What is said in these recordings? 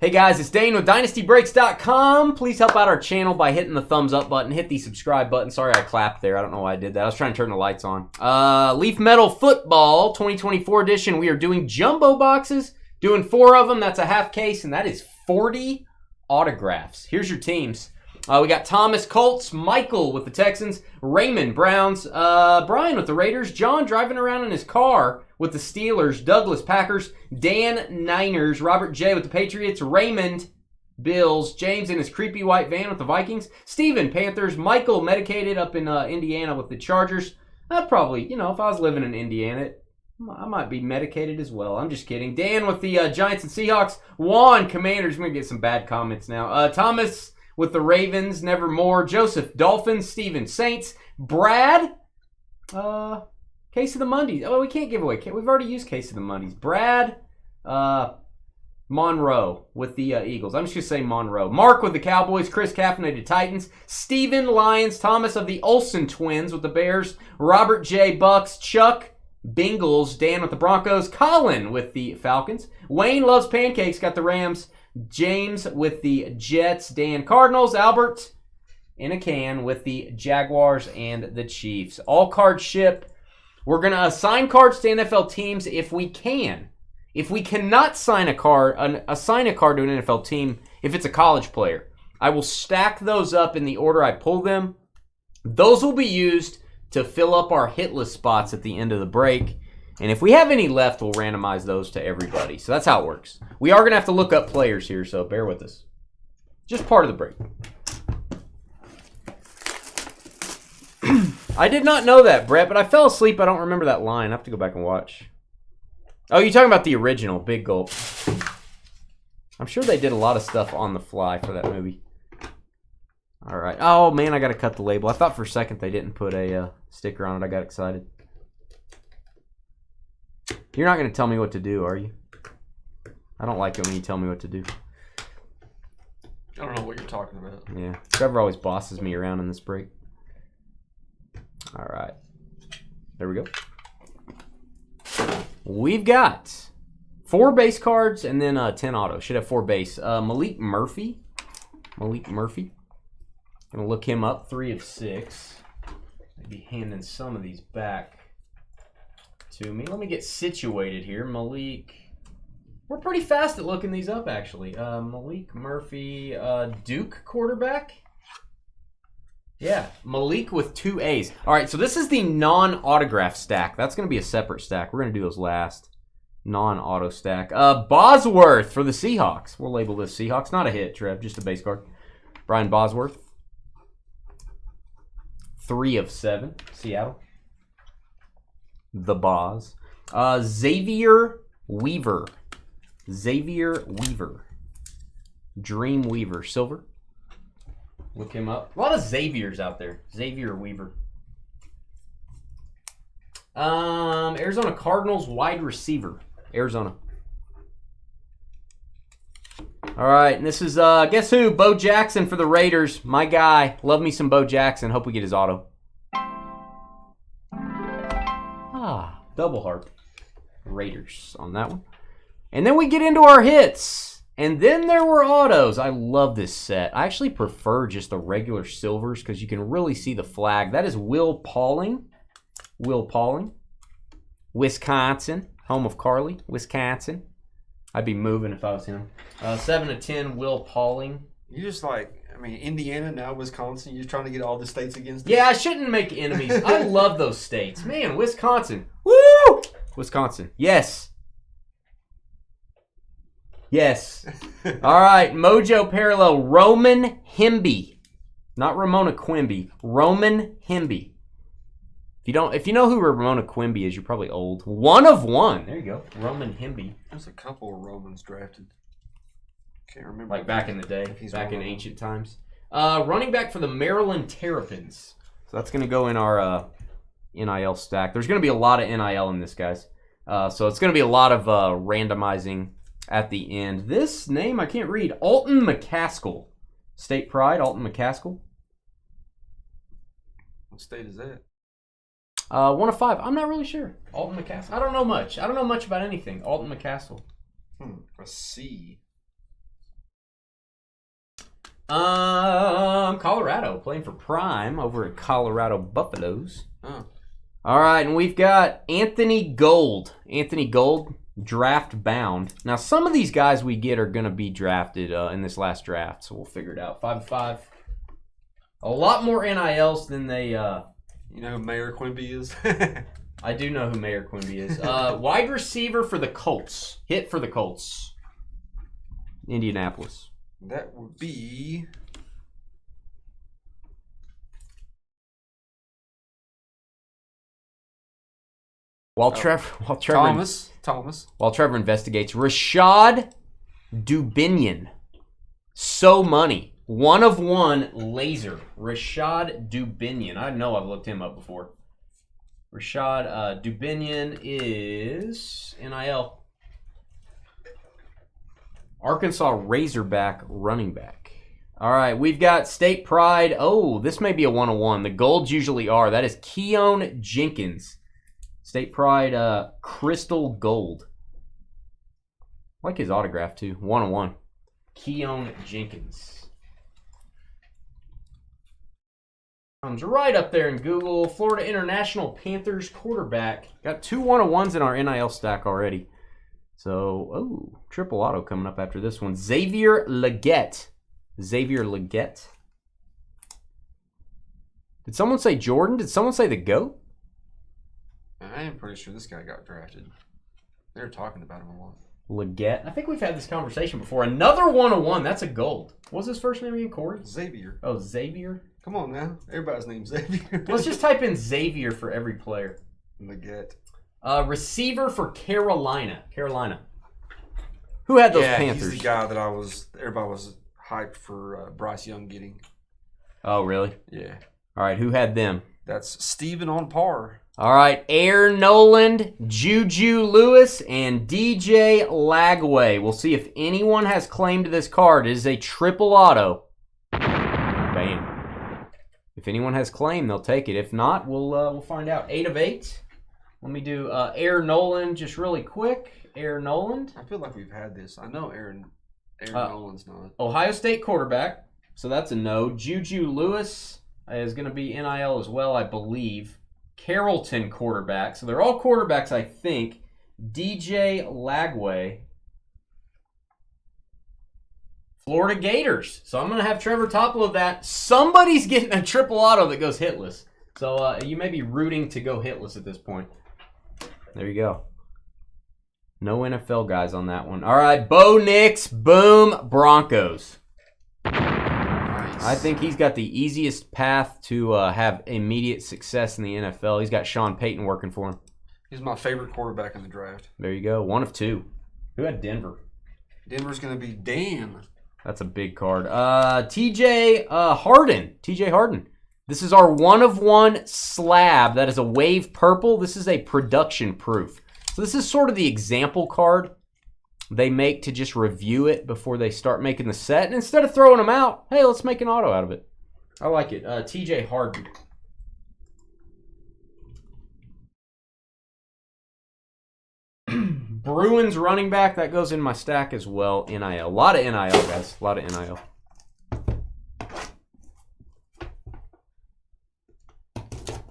Hey guys, it's Dane with DynastyBreaks.com. Please help out our channel by hitting the thumbs up button. Hit the subscribe button. Sorry I clapped there. I don't know why I did that. I was trying to turn the lights on. Leaf Metal Football 2024 edition. We are doing jumbo boxes. Doing 4 of them. That's a half case, and that is 40 autographs. Here's your teams. We got Thomas Colts, Michael with the Texans, Raymond Browns, Brian with the Raiders, John driving around in his car with the Steelers, Douglas Packers, Dan Niners, Robert J with the Patriots, Raymond Bills, James in his creepy white van with the Vikings, Steven Panthers, Michael medicated up in Indiana with the Chargers. I'd probably, if I was living in Indiana, I might be medicated as well. I'm just kidding. Dan with the Giants and Seahawks, Juan Commanders. I'm going to get some bad comments now. Thomas with the Ravens, Nevermore, Joseph Dolphins, Steven Saints, Brad, Case of the Mondays. Oh, we can't give away. We've already used Case of the Mondays. Brad Monroe with the Eagles. I'm just going to say Monroe. Mark with the Cowboys. Chris Caffeinated Titans. Steven Lions. Thomas of the Olsen Twins with the Bears. Robert J. Bucks. Chuck Bengals. Dan with the Broncos. Colin with the Falcons. Wayne loves pancakes. Got the Rams. James with the Jets. Dan Cardinals. Albert in a can with the Jaguars and the Chiefs. All cards ship. We're going to assign cards to NFL teams if we can. If we cannot assign a card to an NFL team, if it's a college player, I will stack those up in the order I pull them. Those will be used to fill up our hit list spots at the end of the break. And if we have any left, we'll randomize those to everybody. So that's how it works. We are going to have to look up players here, so bear with us. Just part of the break. I did not know that, Brett, but I fell asleep. I don't remember that line. I have to go back and watch. Oh, you're talking about the original, Big Gulp. I'm sure they did a lot of stuff on the fly for that movie. All right. Oh, man, I got to cut the label. I thought for a second they didn't put a sticker on it. I got excited. You're not going to tell me what to do, are you? I don't like it when you tell me what to do. I don't know what you're talking about. Yeah. Trevor always bosses me around in this break. All right. There we go. We've got 4 base cards and then 10 auto. Should have 4 base. Malik Murphy. Going to look him up. 3 of 6. Maybe handing some of these back to me. Let me get situated here. Malik. We're pretty fast at looking these up, actually. Malik Murphy. Duke quarterback. Yeah, Malik with 2 A's. All right, so this is the non-autograph stack. That's going to be a separate stack. We're going to do those last. Non-auto stack. Bosworth for the Seahawks. We'll label this Seahawks. Not a hit, Trev. Just a base card. Brian Bosworth. 3 of 7. Seattle. The Boz. Xavier Weaver. Dream Weaver. Silver. Look him up. A lot of Xaviers out there. Xavier Weaver. Arizona Cardinals wide receiver. Arizona. All right, and this is, guess who? Bo Jackson for the Raiders. My guy. Love me some Bo Jackson. Hope we get his auto. Double heart. Raiders on that one. And then we get into our hits. And then there were autos. I love this set. I actually prefer just the regular silvers because you can really see the flag. That is Will Pauling. Wisconsin. Home of Carly. Wisconsin. I'd be moving if I was him. 7 of 10, Will Pauling. You just Indiana, now Wisconsin. You're trying to get all the states against us? Yeah, I shouldn't make enemies. I love those states. Man, Wisconsin. Woo! Wisconsin. Yes. All right, Mojo Parallel, Roman Hemby. Not Ramona Quimby. Roman Hemby. If you know who Ramona Quimby is, you're probably old. 1 of 1. There you go. Roman Hemby. There's a couple of Romans drafted. Can't remember. Like back in the day, back in ancient times. Running back for the Maryland Terrapins. So that's going to go in our NIL stack. There's going to be a lot of NIL in this, guys. So it's going to be a lot of randomizing at the end. This name I can't read. Alton McCaskill. State Pride, Alton McCaskill. What state is that? 1 of 5. I'm not really sure. Alton McCaskill. I don't know much. I don't know much about anything. Alton McCaskill. A C. Colorado, playing for Prime over at Colorado Buffaloes. Oh. All right, and we've got Anthony Gold. Anthony Gold, draft bound. Now, some of these guys we get are going to be drafted in this last draft, so we'll figure it out. 5-5. A lot more NILs than they... You know who Mayor Quimby is? I do know who Mayor Quimby is. Wide receiver for the Colts. Hit for the Colts. Indianapolis. That would be... While Trevor Thomas. While Trevor investigates, Rashad Dubinion. So money. 1 of 1 laser. Rashad Dubinion. I know I've looked him up before. Rashad Dubinion is NIL. Arkansas Razorback running back. All right, we've got State Pride. Oh, this may be a 101. The golds usually are. That is Keon Jenkins. State Pride Crystal Gold. I like his autograph, too. 101. Keon Jenkins. Comes right up there in Google. Florida International Panthers quarterback. Got 2 101s in our NIL stack already. So, triple auto coming up after this one. Xavier Legette. Xavier Legette. Did someone say Jordan? Did someone say the GOAT? I am pretty sure this guy got drafted. They were talking about him a lot. Legette. I think we've had this conversation before. Another 101. That's a gold. What was his first name again, Corey? Xavier. Oh, Xavier? Come on now. Everybody's name's Xavier. Let's just type in Xavier for every player. Legette. Receiver for Carolina. Who had those Panthers? He's the guy that everybody was hyped for Bryce Young getting. Oh, really? Yeah. All right, who had them? That's Steven on par. All right, Air Noland, Juju Lewis, and DJ Lagway. We'll see if anyone has claim to this card. It is a triple auto. Bam. If anyone has claim, they'll take it. If not, we'll find out. 8 of 8. Let me do Air Noland just really quick. Air Noland. I feel like we've had this. I know Aaron Noland's not. Ohio State quarterback. So that's a no. Juju Lewis is going to be NIL as well, I believe. Carrollton quarterback. So they're all quarterbacks, I think. DJ Lagway. Florida Gators. So I'm going to have Trevor topload that. Somebody's getting a triple auto that goes hitless. So you may be rooting to go hitless at this point. There you go. No NFL guys on that one. All right, Bo Nix, boom, Broncos. Nice. I think he's got the easiest path to have immediate success in the NFL. He's got Sean Payton working for him. He's my favorite quarterback in the draft. There you go. 1 of 2. Who had Denver? Denver's going to be Dan. That's a big card. TJ Harden. TJ Harden. This is our 1 of 1 slab. That is a wave purple. This is a production proof. So this is sort of the example card they make to just review it before they start making the set. And instead of throwing them out, hey, let's make an auto out of it. I like it. TJ Harden. Bruins running back. That goes in my stack as well. NIL. A lot of NIL, guys. A lot of NIL.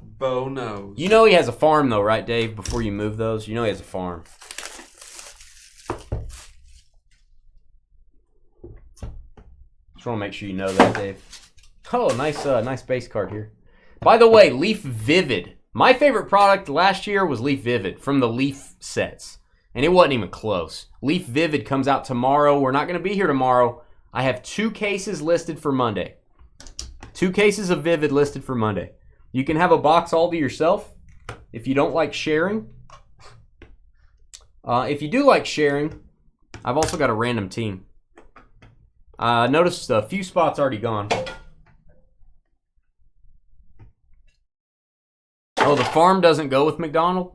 Bo knows. You know he has a farm, though, right, Dave? Before you move those, you know he has a farm. Just want to make sure you know that, Dave. Oh, nice base card here. By the way, Leaf Vivid. My favorite product last year was Leaf Vivid from the Leaf sets. And it wasn't even close. Leaf Vivid comes out tomorrow. We're not going to be here tomorrow. I have 2 cases listed for Monday. 2 cases of Vivid listed for Monday. You can have a box all to yourself if you don't like sharing. If you do like sharing, I've also got a random team. Notice a few spots already gone. Oh, the farm doesn't go with McDonald?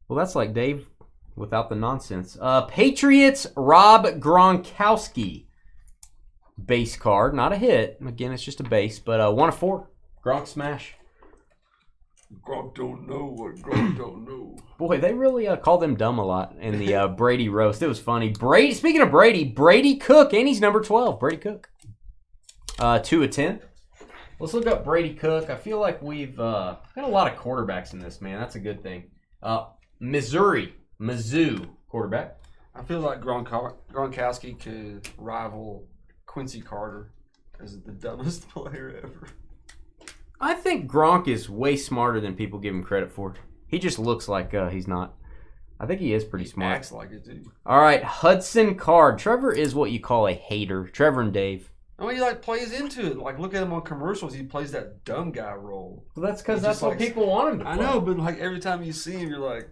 Well, that's like Dave without the nonsense. Patriots, Rob Gronkowski. Base card, not a hit. Again, it's just a base, but 1 of 4. Gronk smash. Gronk don't know what Gronk don't know. Boy, they really called him dumb a lot in the Brady roast. It was funny. Brady. Speaking of Brady Cook, and he's number 12. Brady Cook. 2 of 10. Let's look up Brady Cook. I feel like we've got a lot of quarterbacks in this, man. That's a good thing. Mizzou quarterback. I feel like Gronkowski could rival Quincy Carter as the dumbest player ever. I think Gronk is way smarter than people give him credit for. He just looks like he's not. I think he is pretty smart. Acts like it, dude. All right, Hudson Card. Trevor is what you call a hater. Trevor and Dave. Oh, he plays into it. Like, look at him on commercials. He plays that dumb guy role. Well, that's because that's what people want him to play. I know, but every time you see him, you're like,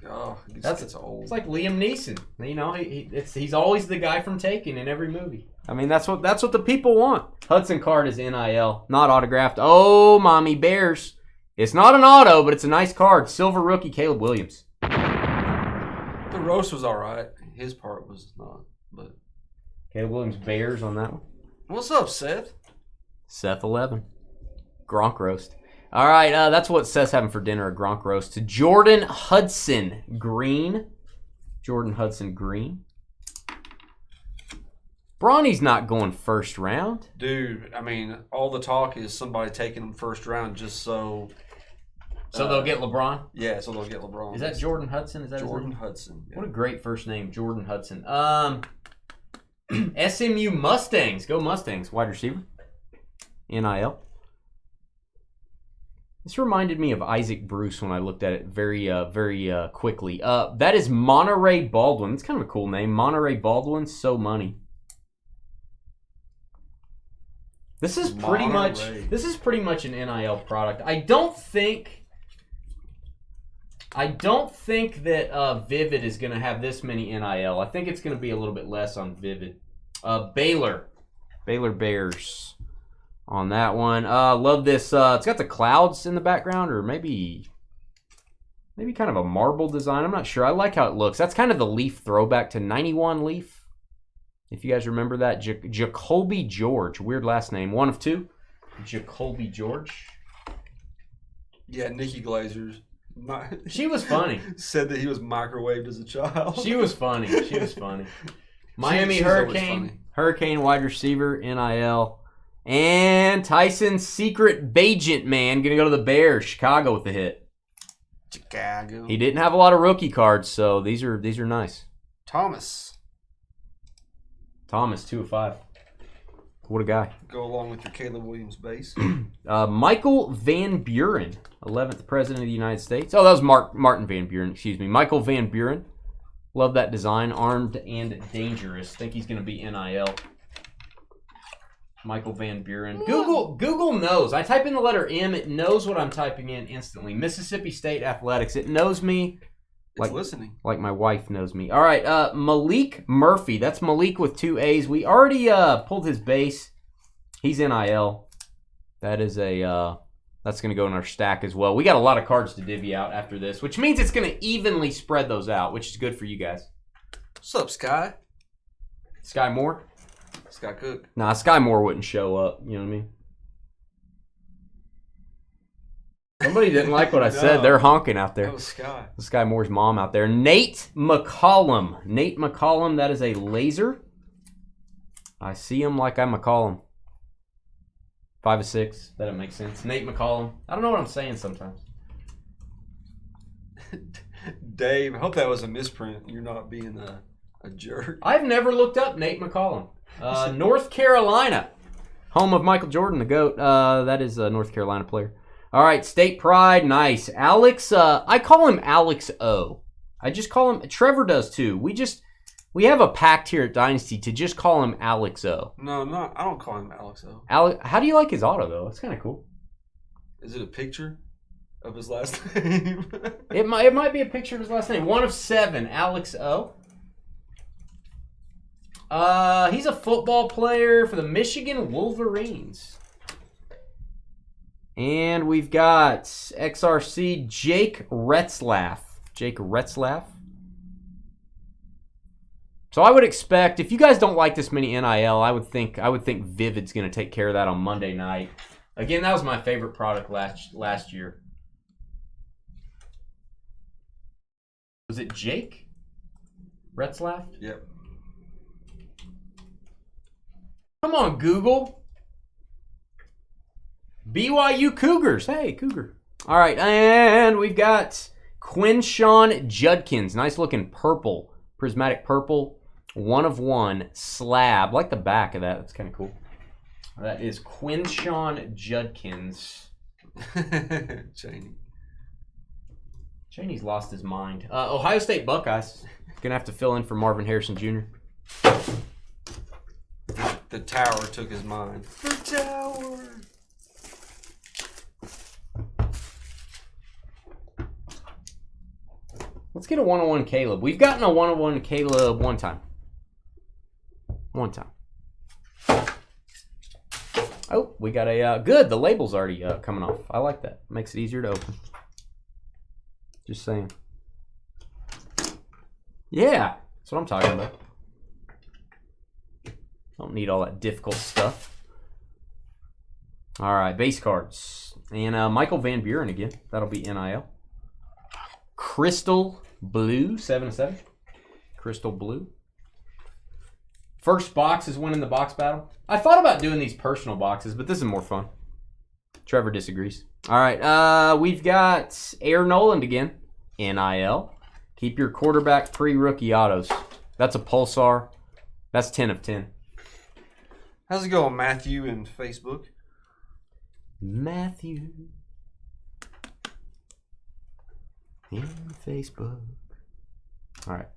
oh, it's old. It's like Liam Neeson. You know, he's always the guy from Taken in every movie. I mean, that's what the people want. Hudson Card is NIL, not autographed. Oh, mommy bears. It's not an auto, but it's a nice card. Silver rookie Caleb Williams. The roast was all right. His part was not, but Caleb Williams bears on that one. What's up, Seth? Seth 11. Gronk roast. All right, that's what Seth's having for dinner, a Gronk roast. Jordan Hudson Green. Bronny's not going first round. Dude, I mean, all the talk is somebody taking him first round just so... So they'll get LeBron? Yeah, so they'll get LeBron. Is that Jordan Hudson? Is that Jordan Hudson? Yeah. What a great first name, Jordan Hudson. SMU Mustangs. Go Mustangs. Wide receiver. NIL. This reminded me of Isaac Bruce when I looked at it very quickly. That is Monterey Baldwin. It's kind of a cool name. Monterey Baldwin. So money. This is pretty much an NIL product. I don't think that Vivid is going to have this many NIL. I think it's going to be a little bit less on Vivid. Baylor Bears on that one. Love this. It's got the clouds in the background, or maybe kind of a marble design. I'm not sure. I like how it looks. That's kind of the Leaf throwback to 91 Leaf. If you guys remember that. Jacoby George. Weird last name. 1 of 2. Jacoby George. Yeah, Nikki Glazer's. She was funny. Said that he was microwaved as a child. She was funny. Miami Hurricane wide receiver, NIL. And Tyson's secret Bajent man going to go to the Bears. Chicago with the hit. Chicago. He didn't have a lot of rookie cards, so these are nice. Thomas, 2 of 5. What a guy. Go along with your Caleb Williams base. Michael Van Buren, 11th President of the United States. Oh, that was Martin Van Buren, excuse me. Michael Van Buren. Love that design. Armed and dangerous. Think he's going to be NIL. Michael Van Buren. Google knows. I type in the letter M, it knows what I'm typing in instantly. Mississippi State Athletics. It knows me. It's listening. Like my wife knows me. All right, Malik Murphy. That's Malik with 2 A's. We already pulled his base. He's NIL. That is that's going to go in our stack as well. We got a lot of cards to divvy out after this, which means it's going to evenly spread those out, which is good for you guys. What's up, Sky? Sky Moore? Sky Cook. Nah, Sky Moore wouldn't show up. You know what I mean? Somebody didn't like what I said. They're honking out there. That was Sky. Sky Moore's mom out there. Nate McCollum. That is a laser. I see him like I McCollum. 5 of 6. That doesn't make sense. Nate McCollum. I don't know what I'm saying sometimes. Dave, I hope that was a misprint. You're not being a jerk. I've never looked up Nate McCollum. North Carolina. Home of Michael Jordan, the GOAT. That is a North Carolina player. All right, State Pride, nice. Alex, I call him Alex O. I just call him, Trevor does too. We have a pact here at Dynasty to just call him Alex O. No, I don't call him Alex O. How do you like his auto, though? It's kind of cool. Is it a picture of his last name? It might be a picture of his last name. 1 of 7, Alex O. He's a football player for the Michigan Wolverines. And we've got XRC Jake Retzlaff. So I would expect, if you guys don't like this many NIL, I would think Vivid's going to take care of that on Monday night. Again, that was my favorite product last year. Was it Jake Retzlaff? Yep. Come on, Google. BYU Cougars. Hey, Cougar. All right, and we've got Quinshawn Judkins. Nice looking purple, prismatic purple, 1 of 1 slab. I like the back of that. That's kind of cool. That is Quinshawn Judkins. Cheney's lost his mind. Ohio State Buckeyes. Gonna have to fill in for Marvin Harrison Jr. The tower took his mind. The tower. Let's get a 101 Caleb. We've gotten a 101 Caleb one time. Oh, we got a good. The label's already coming off. I like that. Makes it easier to open. Just saying. Yeah, that's what I'm talking about. Don't need all that difficult stuff. All right, base cards. And Michael Van Buren again. That'll be NIL. Crystal Blue, 7 of 7. Crystal Blue. First box is winning the box battle. I thought about doing these personal boxes, but this is more fun. Trevor disagrees. All right, we've got Air Noland again. NIL. Keep your quarterback pre-rookie autos. That's a Pulsar. That's 10 of 10. How's it going, Matthew, in Facebook? Matthew. In Facebook. All right.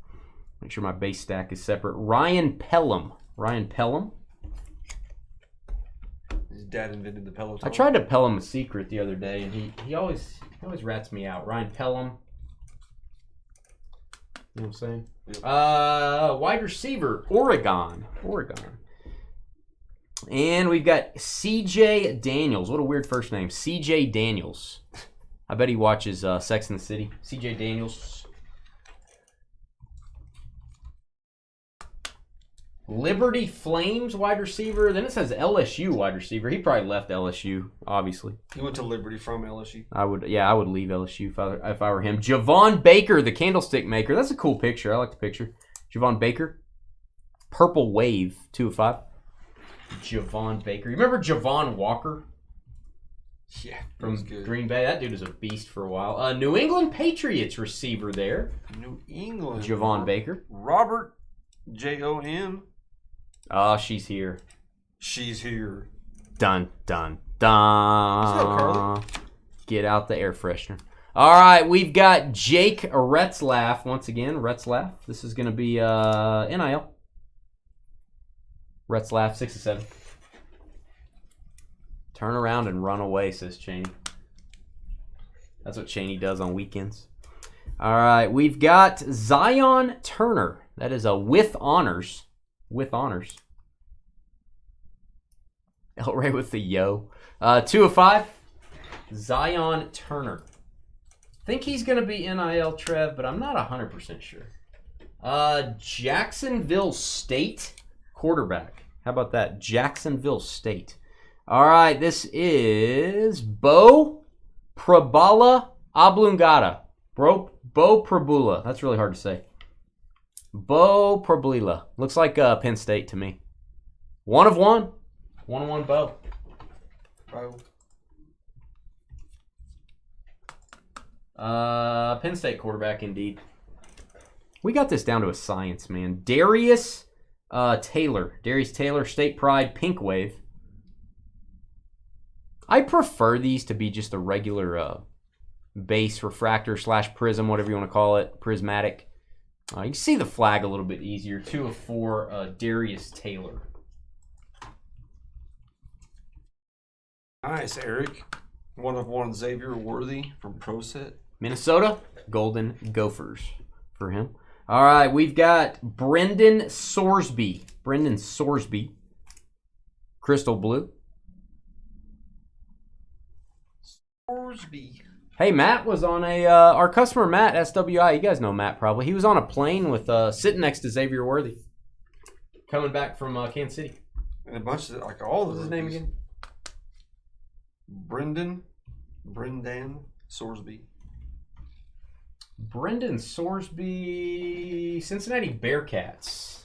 Make sure my base stack is separate. Ryan Pelham. His dad invented the Peloton. I tried to Pelham a secret the other day, and he always rats me out. Ryan Pelham. You know what I'm saying? Yep. Wide receiver, Oregon. And we've got CJ Daniels. What a weird first name. CJ Daniels. I bet he watches Sex and the City. CJ Daniels. Liberty Flames wide receiver. Then it says LSU wide receiver. He probably left LSU, obviously. He went to Liberty from LSU. I would leave LSU if I were him. Javon Baker, the candlestick maker. That's a cool picture. I like the picture. Javon Baker. Purple Wave, 2 of 5. Javon Baker. You remember Javon Walker? Yeah, from Green Bay. That dude was a beast for a while. New England Patriots receiver there. New England. Javon Baker. Robert Jon. Oh, she's here. She's here. Dun, dun, dun. What's up, Carly? Get out the air freshener. All right, we've got Jake Retzlaff once again. Retzlaff. This is going to be NIL. Retzlaff, 6 of 7. Turn around and run away, says Cheney. That's what Cheney does on weekends. All right, we've got Zion Turner. That is a with honors. With honors. Elray with the yo. 2 of 5. Zion Turner. Think he's going to be NIL, Trev, but I'm not 100% sure. Jacksonville State quarterback. How about that? Jacksonville State. All right, this is Bo Prabala Oblongata. Bo Prabula. That's really hard to say. Bo Prabula. Looks like Penn State to me. 1 of 1. 1 of 1 Bo. Penn State quarterback indeed. We got this down to a science, man. Darius Taylor. Darius Taylor, State Pride, Pink Wave. I prefer these to be just a regular base refractor / prism, whatever you want to call it, prismatic. You can see the flag a little bit easier. 2 of 4, Darius Taylor. Nice, Eric. 1 of 1, Xavier Worthy from Pro Set. Minnesota, Golden Gophers for him. All right, we've got Brendan Sorsby. Crystal Blue. Sorsby. Hey, Matt was on our customer Matt, SWI. You guys know Matt probably. He was on a plane with sitting next to Xavier Worthy, coming back from Kansas City. And a bunch of all of What's his name again? Brendan Sorsby. Brendan Sorsby, Cincinnati Bearcats.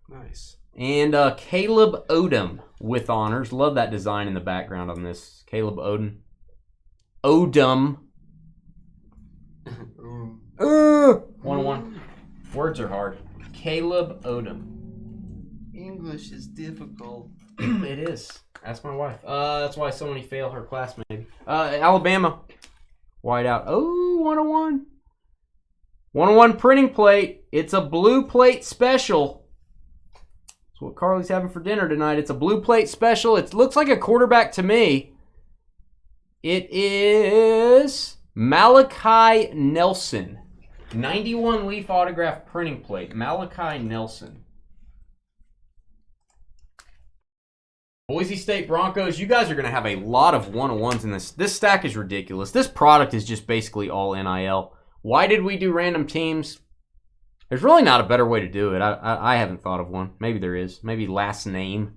Nice. And Caleb Odom with honors. Love that design in the background on this. Caleb Odom. Odom. 101. Words are hard. Caleb Odom. English is difficult. It is. Ask my wife. That's why so many fail her class, maybe. Alabama. Whiteout. Oh, 101. 101 printing plate. It's a blue plate special. That's what Carly's having for dinner tonight. It's a blue plate special. It looks like a quarterback to me. It is Malachi Nelson. 91 Leaf autograph printing plate. Malachi Nelson. Boise State Broncos, you guys are going to have a lot of 101s in this. This stack is ridiculous. This product is just basically all NIL. Why did we do random teams? There's really not a better way to do it. I haven't thought of one. Maybe there is. Maybe last name,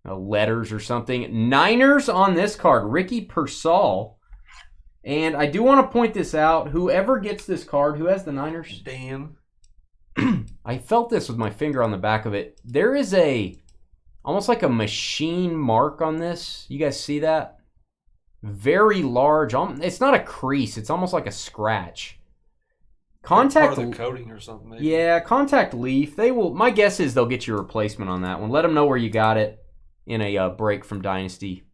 letters or something. Niners on this card. Ricky Pearsall. And I do want to point this out. Whoever gets this card, who has the Niners? Dan. I felt this with my finger on the back of it. There is almost like a machine mark on this. You guys see that? Very large. It's not a crease. It's almost like a scratch. Contact part of the coating or something. Maybe. Yeah, contact Leaf. They will. My guess is they'll get you a replacement on that one. Let them know where you got it in a break from Dynasty.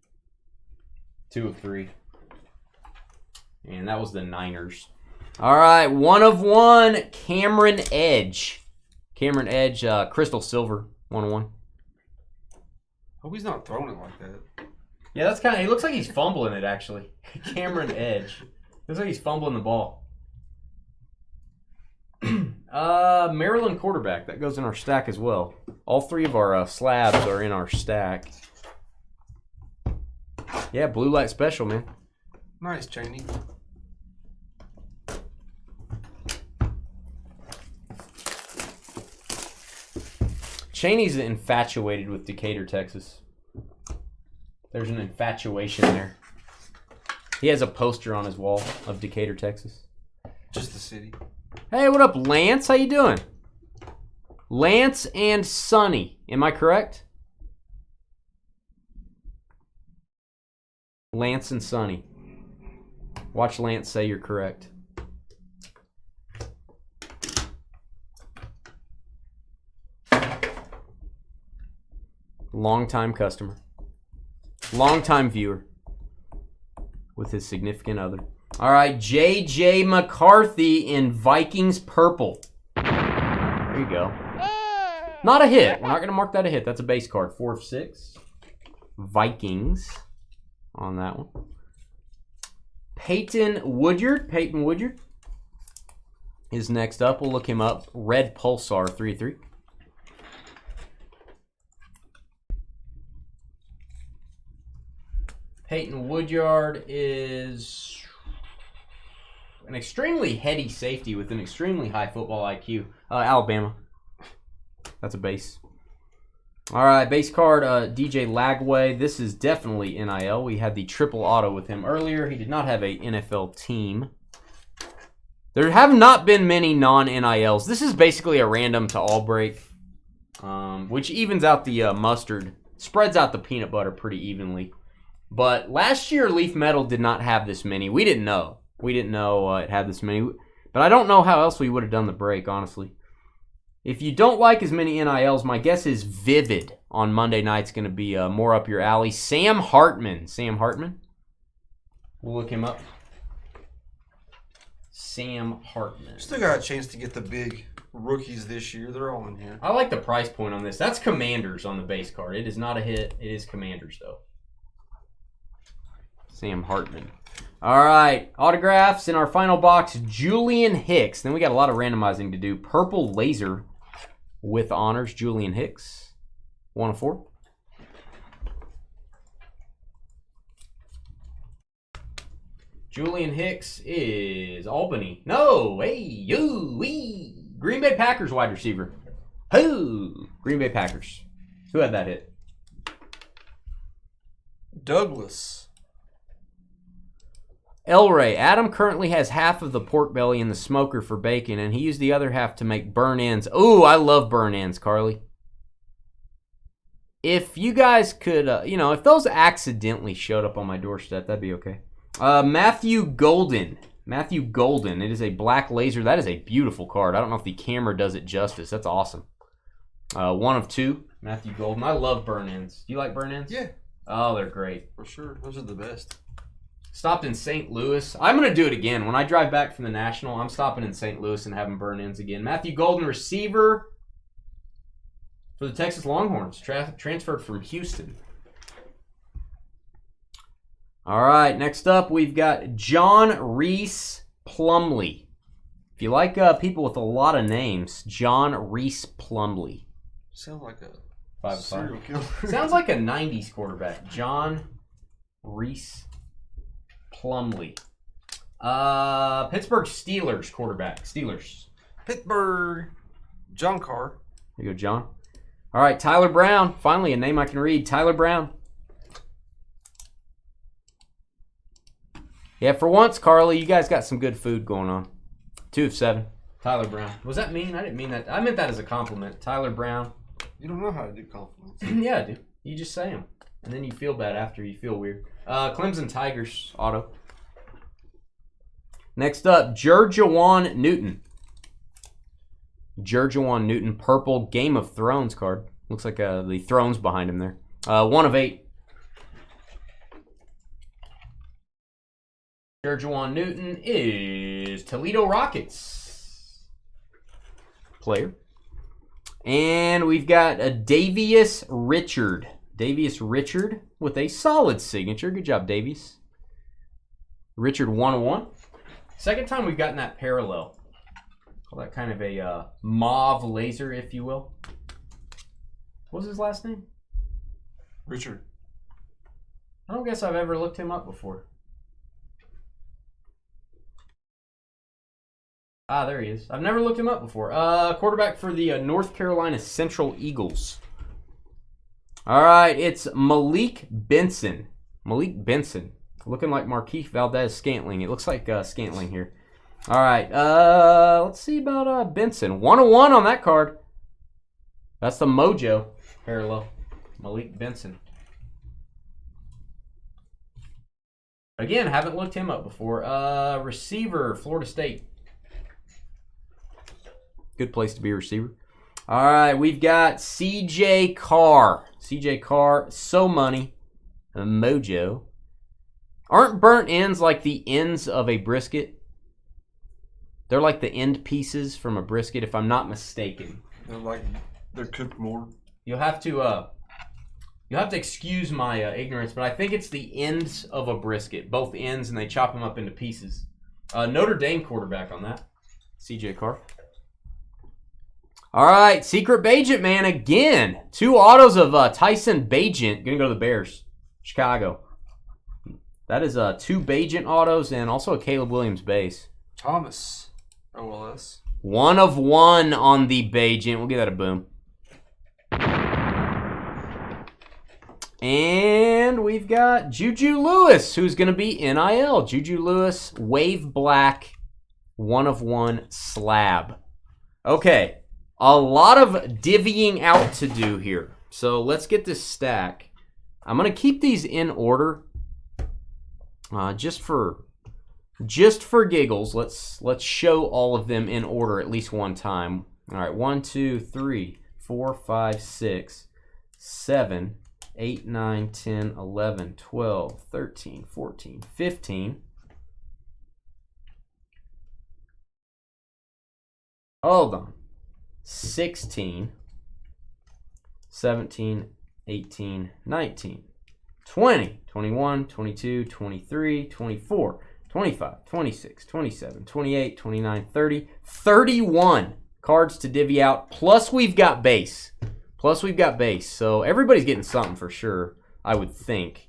2 of 3. And that was the Niners. All right, 1 of 1. Cameron Edge. Cameron Edge, Crystal Silver, 101. Hope he's not throwing it like that. Yeah, that's kind of. It looks like he's fumbling it actually. Cameron Edge. Looks like he's fumbling the ball. Maryland quarterback. That goes in our stack as well. All 3 of our slabs are in our stack. Yeah, blue light special, man. Nice, Cheney. Cheney's infatuated with Decatur, Texas. There's an infatuation there. He has a poster on his wall of Decatur, Texas. Just the city. Hey, what up, Lance? How you doing? Lance and Sonny. Am I correct? Lance and Sonny. Watch Lance say you're correct. Long-time customer. Long-time viewer. With his significant other. All right, J.J. McCarthy in Vikings purple. There you go. Not a hit. We're not going to mark that a hit. That's a base card. 4 of 6. Vikings on that one. Peyton Woodyard. Peyton Woodyard is next up. We'll look him up. Red Pulsar 3 of 3. Peyton Woodyard is an extremely heady safety with an extremely high football IQ. Alabama. That's a base. All right, base card, DJ Lagway. This is definitely NIL. We had the triple auto with him earlier. He did not have a NFL team. There have not been many non-NILs. This is basically a random to all break, which evens out the mustard, spreads out the peanut butter pretty evenly. But last year, Leaf Metal did not have this many. We didn't know. We didn't know it had this many. But I don't know how else we would have done the break, honestly. If you don't like as many NILs, my guess is Vivid on Monday night's going to be more up your alley. Sam Hartman. Sam Hartman. We'll look him up. Sam Hartman. Still got a chance to get the big rookies this year. They're all in here. I like the price point on this. That's Commanders on the base card. It is not a hit. It is Commanders, though. Sam Hartman. All right, autographs in our final box, Julian Hicks. Then we got a lot of randomizing to do. Purple Laser with honors, Julian Hicks. 1 of 4. Julian Hicks is Albany. No, hey, you, wee. Green Bay Packers wide receiver. Who? Green Bay Packers. Who had that hit? Douglas. Elray, Adam currently has half of the pork belly in the smoker for bacon, and he used the other half to make burn ends. Ooh, I love burn ends, Carly. If you guys could, if those accidentally showed up on my doorstep, that'd be okay. Matthew Golden. Matthew Golden. It is a black laser. That is a beautiful card. I don't know if the camera does it justice. That's awesome. 1 of 2. Matthew Golden. I love burn ends. Do you like burn ends? Yeah. Oh, they're great. For sure. Those are the best. Stopped in St. Louis. I'm going to do it again. When I drive back from the National, I'm stopping in St. Louis and having burn ends again. Matthew Golden, receiver for the Texas Longhorns. Transferred from Houston. All right, next up we've got John Reese Plumley. If you like people with a lot of names, John Reese Plumley. Sounds like a serial killer. Sounds like a 90s quarterback. John Reese Plumley. Pittsburgh Steelers quarterback. Steelers. Pittsburgh. John Carr. There you go, John. All right, Tyler Brown. Finally, a name I can read. Tyler Brown. Yeah, for once, Carly, you guys got some good food going on. 2 of 7. Tyler Brown. Was that mean? I didn't mean that. I meant that as a compliment. Tyler Brown. You don't know how to do compliments. Yeah, I do. You just say them. And then you feel bad after. You feel weird. Clemson Tigers auto. Next up, Jerjawan Newton. Jerjawan Newton, purple Game of Thrones card. Looks like the thrones behind him there. 1 of 8. Jerjawan Newton is Toledo Rockets player. And we've got a Davius Richard. Davius Richard with a solid signature. Good job, Davius. Richard 101. Second time we've gotten that parallel. Call that kind of a mauve laser, if you will. What was his last name? Richard. I don't guess I've ever looked him up before. Ah, there he is. I've never looked him up before. Quarterback for the North Carolina Central Eagles. All right, it's Malik Benson. Malik Benson. Looking like Marquise Valdez-Scantling. It looks like Scantling here. All right, let's see about Benson. 101 on that card. That's the Mojo parallel. Malik Benson. Again, haven't looked him up before. Receiver, Florida State. Good place to be a receiver. All right, we've got CJ Carr. CJ Carr, so money. A Mojo. Aren't burnt ends like the ends of a brisket? They're like the end pieces from a brisket, if I'm not mistaken. They're cooked more. You'll have to excuse my ignorance, but I think it's the ends of a brisket, both ends, and they chop them up into pieces. Notre Dame quarterback on that. CJ Carr. All right, Secret Bagent, man, again. 2 autos of Tyson Bagent. Going to go to the Bears. Chicago. That is 2 Bagent autos and also a Caleb Williams base. Thomas. OLS. 1 of 1 on the Bagent. We'll give that a boom. And we've got Juju Lewis, who's going to be NIL. Juju Lewis, Wave Black, 1 of 1 slab. Okay. A lot of divvying out to do here. So let's get this stack. I'm going to keep these in order. Just for giggles. Let's show all of them in order at least one time. All right, 1, 2, 3, 4, 5, 6, 7, 8, 9, 10, 11, 12, 13, 14, 15. Hold on. 16, 17, 18, 19, 20, 21, 22, 23, 24, 25, 26, 27, 28, 29, 30, 31 cards to divvy out. Plus we've got base. So everybody's getting something for sure, I would think.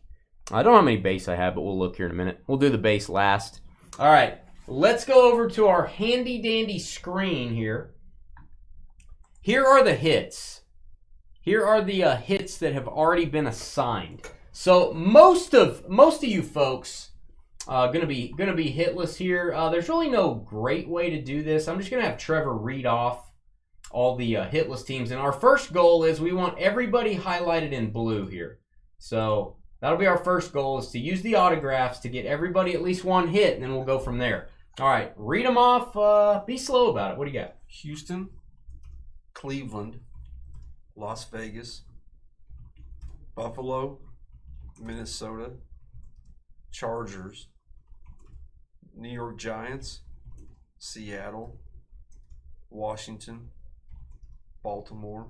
I don't know how many base I have, but we'll look here in a minute. We'll do the base last. All right, let's go over to our handy dandy screen here. Here are the hits. Here are the hits that have already been assigned. So most of you folks Gonna be hitless here. There's really no great way to do this. I'm just gonna have Trevor read off all the hitless teams, and our first goal is we want everybody highlighted in blue here. So that'll be our first goal, is to use the autographs to get everybody at least one hit, and then we'll go from there. All right, read them off. Be slow about it. What do you got? Houston, Cleveland, Las Vegas, Buffalo, Minnesota, Chargers, New York Giants, Seattle, Washington, Baltimore,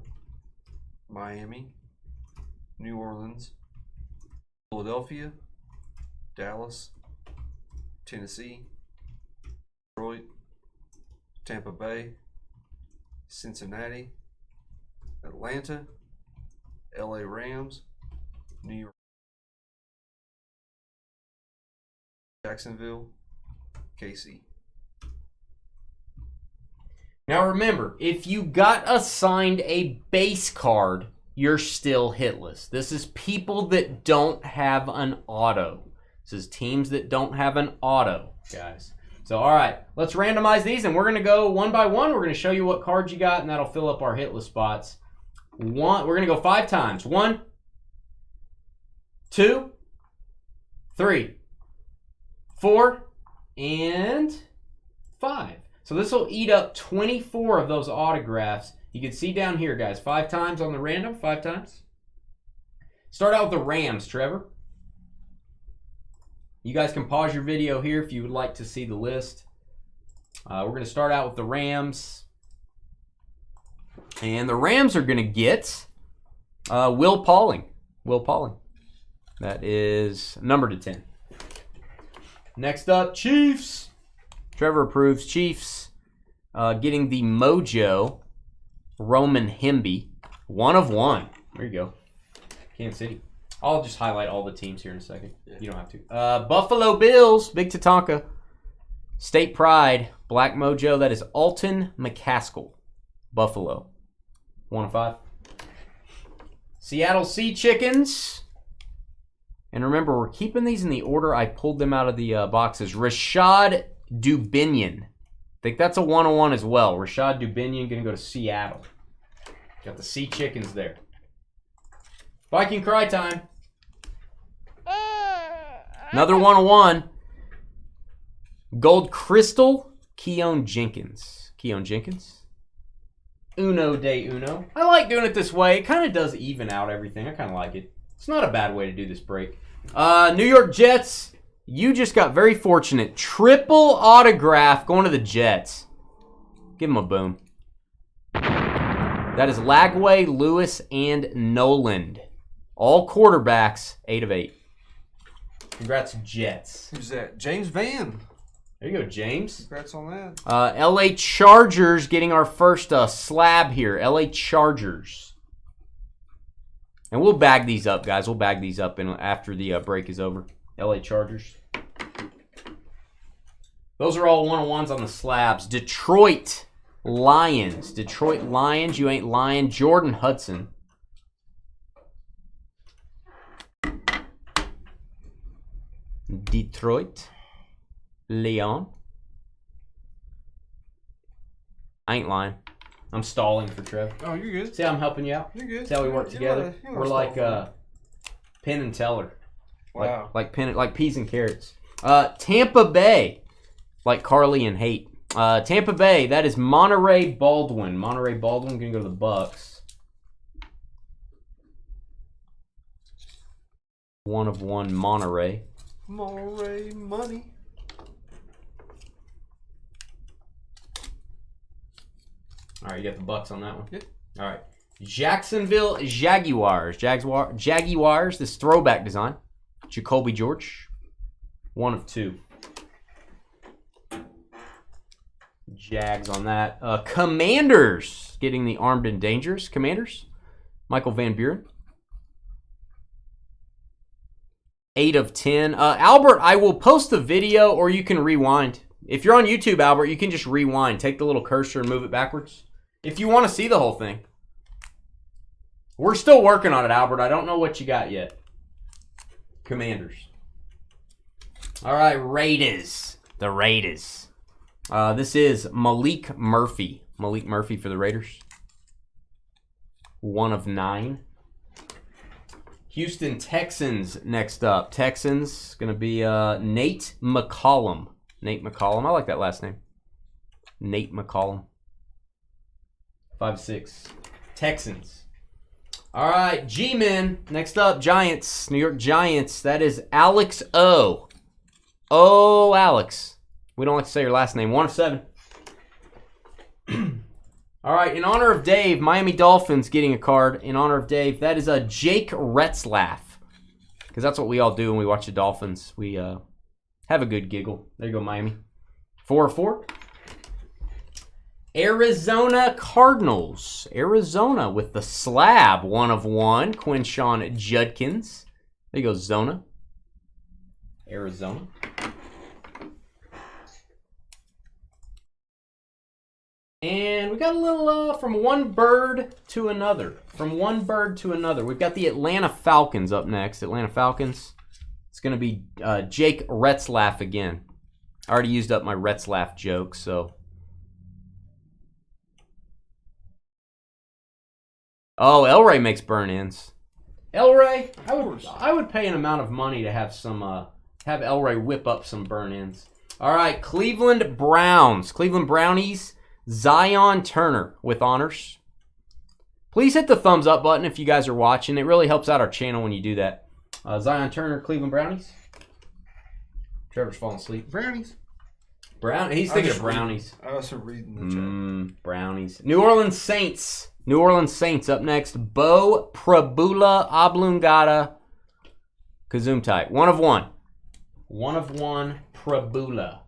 Miami, New Orleans, Philadelphia, Dallas, Tennessee, Detroit, Tampa Bay, Cincinnati, Atlanta, LA Rams, New York, Jacksonville, KC. Now remember, if you got assigned a base card, you're still hitless. This is people that don't have an auto. This is teams that don't have an auto, guys. So, all right, let's randomize these, and we're going to go one by one. We're going to show you what cards you got, and that'll fill up our hitless spots. We're going to go 5 times. 1, 2, 3, 4, and 5. So this will eat up 24 of those autographs. You can see down here, guys, 5 times on the random, 5 times. Start out with the Rams, Trevor. You guys can pause your video here if you would like to see the list. We're going to start out with the Rams. And the Rams are going to get Will Pauling. Will Pauling. That is number to 10. Next up, Chiefs. Trevor approves Chiefs. Getting the Mojo Roman Hemby. 1 of 1. There you go. Kansas City. I'll just highlight all the teams here in a second. Yeah. You don't have to. Buffalo Bills. Big Tatanka. State Pride. Black Mojo. That is Alton McCaskill. Buffalo. 1 of 5. Seattle Sea Chickens. And remember, we're keeping these in the order I pulled them out of the boxes. Rashad Dubinion. I think that's a 101 as well. Rashad Dubinion going to go to Seattle. Got the Sea Chickens there. Viking Cry time. Another 101. Gold Crystal, Keon Jenkins. Keon Jenkins. Uno de Uno. I like doing it this way. It kind of does even out everything. I kind of like it. It's not a bad way to do this break. New York Jets. You just got very fortunate. Triple autograph going to the Jets. Give them a boom. That is Lagway, Lewis, and Noland. All quarterbacks, 8 of 8. Congrats, Jets. Who's that? James Van. There you go, James. Congrats on that. LA Chargers getting our first slab here. LA Chargers. And we'll bag these up, guys. We'll bag these up after the break is over. LA Chargers. Those are all 101s on the slabs. Detroit Lions. Detroit Lions. You ain't lying. Jordan Hudson. Detroit. Leon. I ain't lying. I'm stalling for Trev. Oh, you're good. See how I'm helping you out? You're good. See how we work together? We're like Penn and Teller. Wow. Like peas and carrots. Tampa Bay. Like Carly and Hate. Tampa Bay, that is Monterey Baldwin. Monterey Baldwin going to go to the Bucks. 1 of 1 Monterey. Monterey money. All right, you got the Bucks on that one? Yep. All right. Jacksonville Jaguars. Jaguars, this throwback design. Jacoby George. 1 of 2. Jags on that. Commanders getting the Armed and Dangerous. Commanders. Michael Van Buren. 8 of 10. Albert, I will post the video or you can rewind. If you're on YouTube, Albert, you can just rewind. Take the little cursor and move it backwards. If you want to see the whole thing. We're still working on it, Albert. I don't know what you got yet. Commanders. All right, Raiders. The Raiders. This is Malik Murphy. Malik Murphy for the Raiders. 1 of 9. Houston Texans next up. Texans going to be Nate McCollum. Nate McCollum. I like that last name. Nate McCollum. 5-6. Texans. All right, G-Men. Next up, Giants. New York Giants. That is Alex O. Oh, Alex. We don't like to say your last name. 1 of 7. All right, in honor of Dave, Miami Dolphins getting a card. In honor of Dave, that is Jake Retzlaff. Because that's what we all do when we watch the Dolphins. We have a good giggle. There you go, Miami. 4 of 4. Arizona Cardinals. Arizona with the slab. 1 of 1. Quinshawn Judkins. There you go, Zona. Arizona. And we got a little from one bird to another. From one bird to another. We've got the Atlanta Falcons up next. Atlanta Falcons. It's going to be Jake Retzlaff again. I already used up my Retzlaff joke, so. Oh, Elray makes burn-ins. Elray, I would pay an amount of money to have some have Elray whip up some burn-ins. All right, Cleveland Browns. Cleveland Brownies. Zion Turner with honors. Please hit the thumbs up button if you guys are watching. It really helps out our channel when you do that. Zion Turner, Cleveland Brownies. Trevor's falling asleep. Brownies. He's thinking of brownies. I also reading the chat. Brownies. New Orleans Saints. New Orleans Saints up next. Bo Prabula Oblongata Kazumtai. 1 of 1. 1 of 1 Prabula.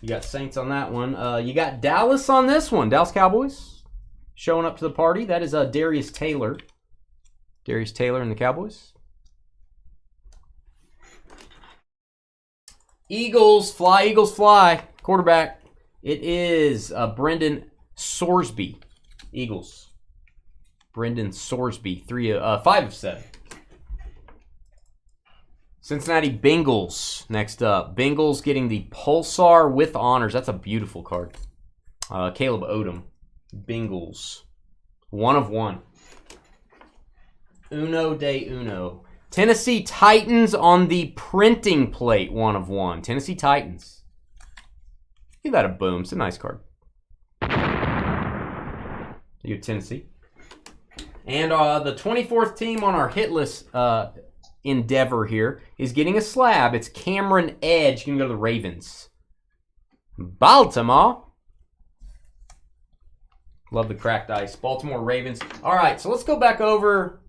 You got Saints on that one. You got Dallas on this one. Dallas Cowboys showing up to the party. That is Darius Taylor. Darius Taylor and the Cowboys. Eagles fly. Quarterback. It is Brendan Sorsby. Eagles. Brendan Sorsby. 5 of 7. Cincinnati Bengals next up. Bengals getting the Pulsar with honors. That's a beautiful card. Caleb Odom. Bengals. 1 of 1. Uno de uno. Tennessee Titans on the printing plate. 1 of 1. Tennessee Titans. Give that a boom. It's a nice card. You have Tennessee. And the 24th team on our hit list endeavor here is getting a slab. It's Cameron Edge. You can go to the Ravens. Baltimore. Love the cracked ice. Baltimore Ravens. All right, so let's go back over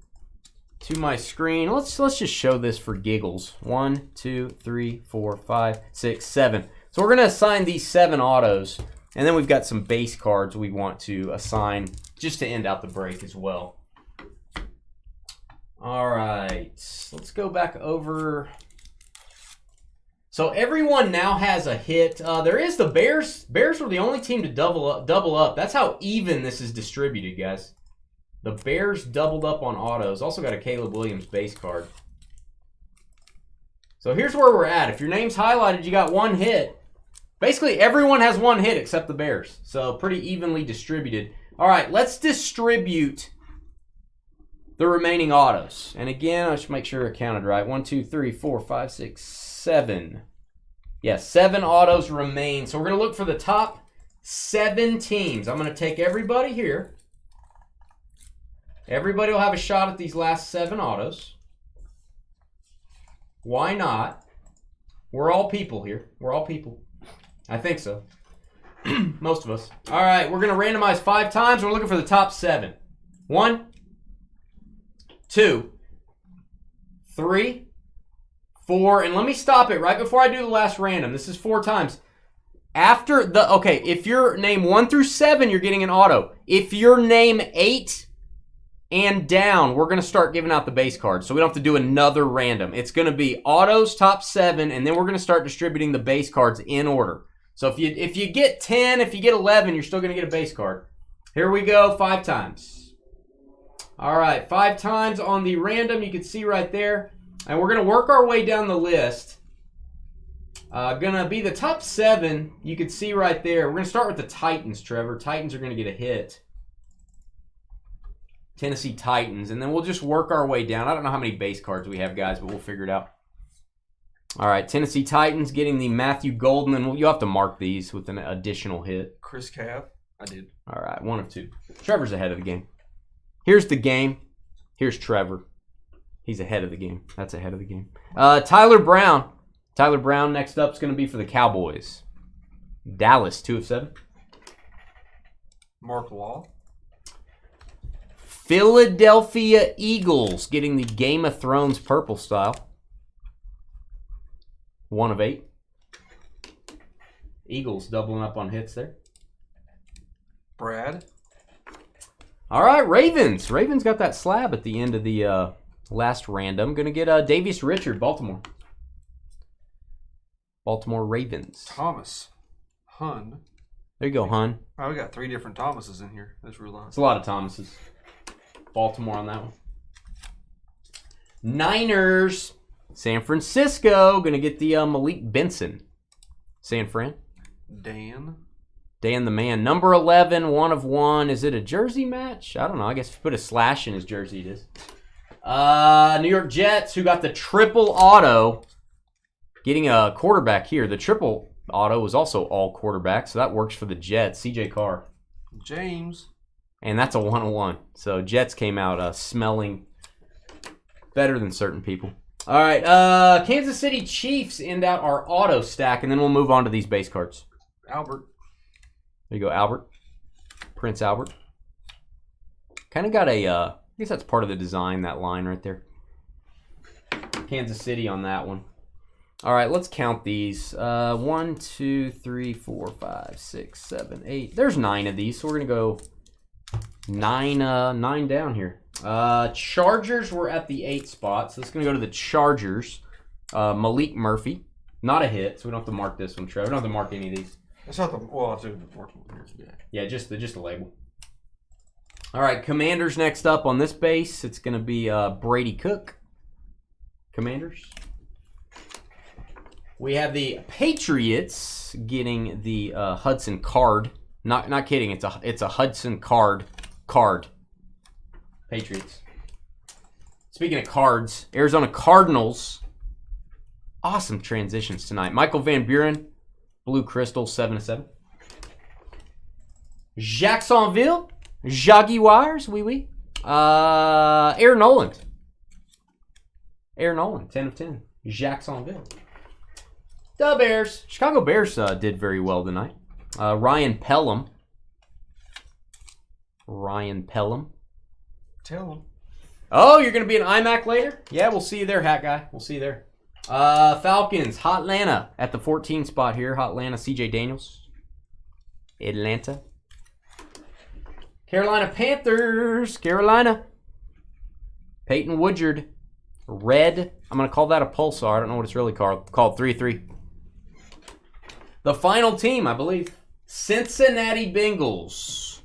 to my screen. Let's just show this for giggles. 1, 2, 3, 4, 5, 6, 7. So we're going to assign these 7 autos, and then we've got some base cards we want to assign just to end out the break as well. All right, let's go back over. So everyone now has a hit. There is the Bears. Bears were the only team to double up. That's how even this is distributed, guys. The Bears doubled up on autos. Also got a Caleb Williams base card. So here's where we're at. If your name's highlighted, you got 1 hit. Basically, everyone has 1 hit except the Bears. So pretty evenly distributed. All right, let's distribute the remaining autos. And again, I should make sure I counted right. 1, 2, 3, 4, 5, 6, 7. Yeah, 7 autos remain. So we're going to look for the top 7 teams. I'm going to take everybody here. Everybody will have a shot at these last 7 autos. Why not? We're all people here. We're all people. I think so. Most of us. All right, we're going to randomize 5 times. We're looking for the top 7. 1, 2, 3, 4, and let me stop it right before I do the last random. This is 4 times. After the, okay, if your name 1 through 7, you're getting an auto. If your name 8 and down, we're going to start giving out the base cards, so we don't have to do another random. It's going to be autos top 7, and then we're going to start distributing the base cards in order. So if you get 10, if you get 11, you're still going to get a base card. Here we go, 5 times. All right, 5 times on the random, you can see right there. And we're going to work our way down the list. Gonna be the top 7. You can see right there. We're gonna start with the Titans, Trevor. Titans are gonna get a hit. Tennessee Titans, and then we'll just work our way down. I don't know how many base cards we have, guys, but we'll figure it out. All right, Tennessee Titans getting the Matthew Golden, and you'll have to mark these with an additional hit. Chris Cav. I did. All right, 1 of 2. Trevor's ahead of the game. Here's the game. Here's Trevor. He's ahead of the game. That's ahead of the game. Tyler Brown. Tyler Brown next up is going to be for the Cowboys. Dallas, 2 of 7. Mark Law. Philadelphia Eagles getting the Game of Thrones purple style. 1 of 8. Eagles doubling up on hits there. Brad. All right, Ravens. Ravens got that slab at the end of the last random. Going to get Davius Richard, Baltimore. Baltimore Ravens. Thomas. Hun. There you go, Hun. Oh, we got 3 different Thomases in here. That's realized. It's a lot of Thomases. Baltimore on that one. Niners. San Francisco. Going to get the Malik Benson. San Fran. Dan the man. Number 11, 1 of 1. Is it a jersey match? I don't know. I guess if you put a slash in his jersey, it is. New York Jets, who got the triple auto. Getting a quarterback here. The triple auto was also all quarterback, so that works for the Jets. CJ Carr. James. And that's a 101. So Jets came out smelling better than certain people. All right, Kansas City Chiefs end out our auto stack, and then we'll move on to these base cards. Albert. There you go, Albert. Prince Albert. Kind of got a, I guess that's part of the design, that line right there. Kansas City on that one. All right, let's count these. 1, 2, 3, 4, 5, 6, 7, 8. There's 9 of these, so we're going to go 9 down here. Chargers were at the 8 spot, so it's going to go to the Chargers. Malik Murphy. Not a hit, so we don't have to mark this one, Trevor. We don't have to mark any of these. That's not the, well, I'll do the mark one here. Yeah, just the label. All right, Commanders next up on this base. It's going to be Brady Cook. Commanders. We have the Patriots getting the Hudson Card. Not kidding. It's a Hudson card. Patriots. Speaking of cards, Arizona Cardinals. Awesome transitions tonight. Michael Van Buren, Blue Crystal, 7 of 7. Jacksonville, Jaguars, oui. Aaron Noland, 10 of 10. Jacksonville. The Bears. Chicago Bears did very well tonight. Ryan Pelham. Tell him. Oh, you're going to be an iMac later? Yeah, we'll see you there, hat guy. We'll see you there. Falcons, Hotlanta at the 14 spot here. Hotlanta, CJ Daniels. Atlanta. Carolina Panthers. Carolina. Peyton Woodyard. Red. I'm going to call that a pulsar. I don't know what it's really called. Called 3-3. The final team, I believe. Cincinnati Bengals.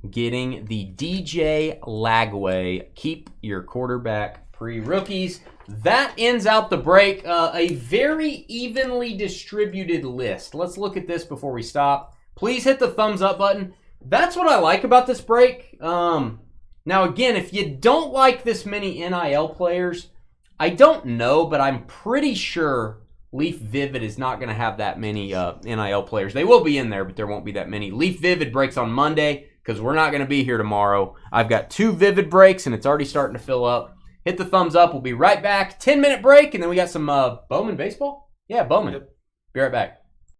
Getting the DJ Lagway. Keep your quarterback pre-rookies. That ends out the break. A very evenly distributed list. Let's look at this before we stop. Please hit the thumbs up button. That's what I like about this break. Now, again, if you don't like this many NIL players, I don't know, but I'm pretty sure Leaf Vivid is not going to have that many NIL players. They will be in there, but there won't be that many. Leaf Vivid breaks on Monday because we're not going to be here tomorrow. I've got 2 Vivid breaks, and it's already starting to fill up. Hit the thumbs up. We'll be right back. 10-minute break, and then we got some Bowman baseball? Yeah, Bowman. Yep. Be right back.